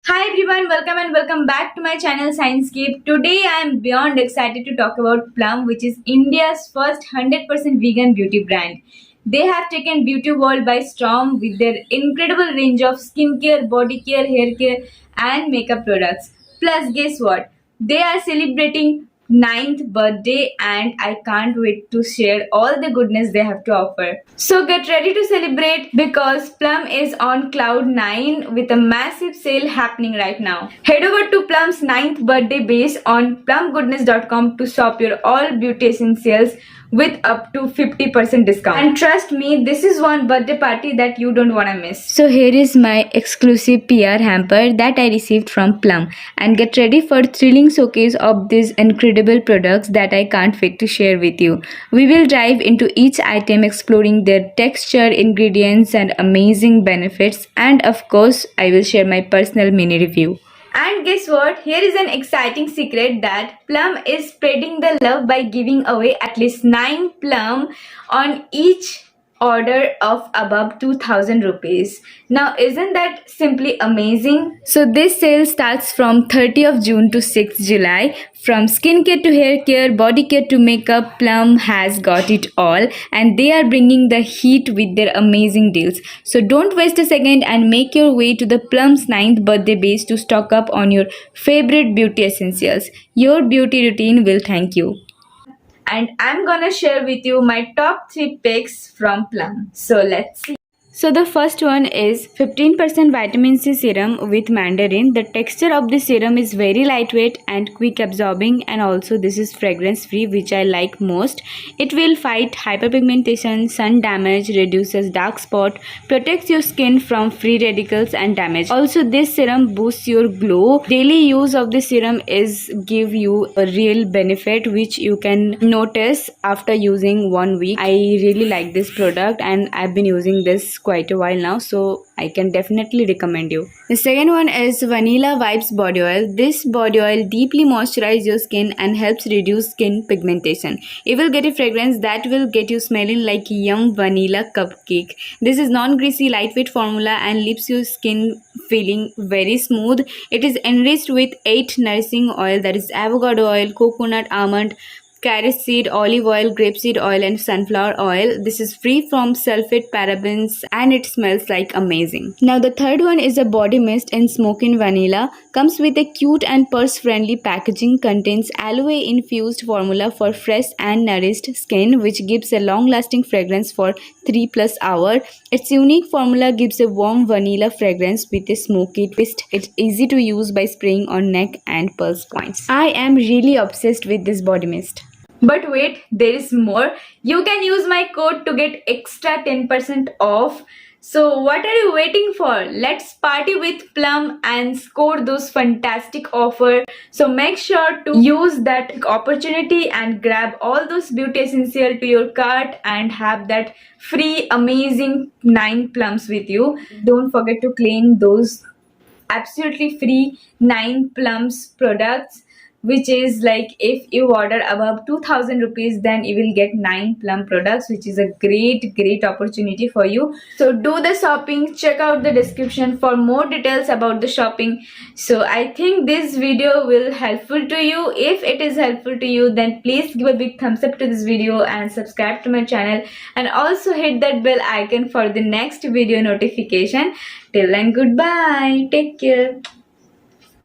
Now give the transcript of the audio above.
Hi everyone, welcome and welcome back to my channel ShineScape. Today I am beyond excited to talk about Plum, which is India's first 100% vegan beauty brand. They have taken beauty world by storm with their incredible range of skincare, body care, hair care and makeup products. Plus guess what? They are celebrating ninth birthday and I can't wait to share all the goodness they have to offer. So get ready to celebrate because Plum is on cloud 9 with a massive sale happening right now. Head over to Plum's ninth birthday base on plumgoodness.com to shop your all beauty essentials with up to 50% discount. And trust me, this is one birthday party that you don't wanna miss. So here is my exclusive PR hamper that I received from Plum, and get ready for thrilling showcase of these incredible products that I can't wait to share with you. We will dive into each item exploring their texture, ingredients and amazing benefits, and of course I will share my personal mini review. And guess what? Here is an exciting secret that Plum is spreading the love by giving away at least 9 Plum on each order of above 2000 rupees. Now isn't that simply amazing? So this sale starts from 30th of June to 6th July. From skincare to hair care, body care to makeup, Plum has got it all, and they are bringing the heat with their amazing deals. So don't waste a second and make your way to the Plum's 9th birthday base to stock up on your favorite beauty essentials. Your beauty routine will thank you. And I'm gonna share with you my top 3 picks from Plum. So let's see. So the first one is 15% vitamin C serum with Mandarin. The texture of the serum is very lightweight and quick absorbing, and also this is fragrance free, which I like most. It will fight hyperpigmentation, sun damage, reduces dark spot, protects your skin from free radicals and damage. Also this serum boosts your glow. Daily use of this serum is give you a real benefit which you can notice after using 1 week. I really like this product and I've been using this quite a while now, so I can definitely recommend you. The second one is Vanilla Vibes Body Oil. This body oil deeply moisturizes your skin and helps reduce skin pigmentation. It will get a fragrance that will get you smelling like yum vanilla cupcake. This is non-greasy, lightweight formula and leaves your skin feeling very smooth. It is enriched with 8 nourishing oil, that is avocado oil, coconut, almond, carrot seed, olive oil, grapeseed oil and sunflower oil. This is free from sulfate, parabens and it smells like amazing. Now the third one is a body mist in smoking vanilla. Comes with a cute and purse friendly packaging. Contains aloe infused formula for fresh and nourished skin, which gives a long lasting fragrance for 3+ hours. Its unique formula gives a warm vanilla fragrance with a smoky twist. It's easy to use by spraying on neck and pulse points. I am really obsessed with this body mist. But wait, there is more. You can use my code to get extra 10% off. So what are you waiting for? Let's party with Plum and score those fantastic offers. So make sure to use that opportunity and grab all those beauty essentials to your cart and have that free amazing 9 Plums with you. Don't forget to claim those absolutely free 9 Plums products, which is like if you order above 2000 rupees, then you will get 9 Plum products, which is a great opportunity for you. So do the shopping. Check out the description for more details about the shopping. So I think this video will helpful to you. If it is helpful to you, then please give a big thumbs up to this video and subscribe to my channel, and also hit that bell icon for the next video notification. Till then, goodbye, take care.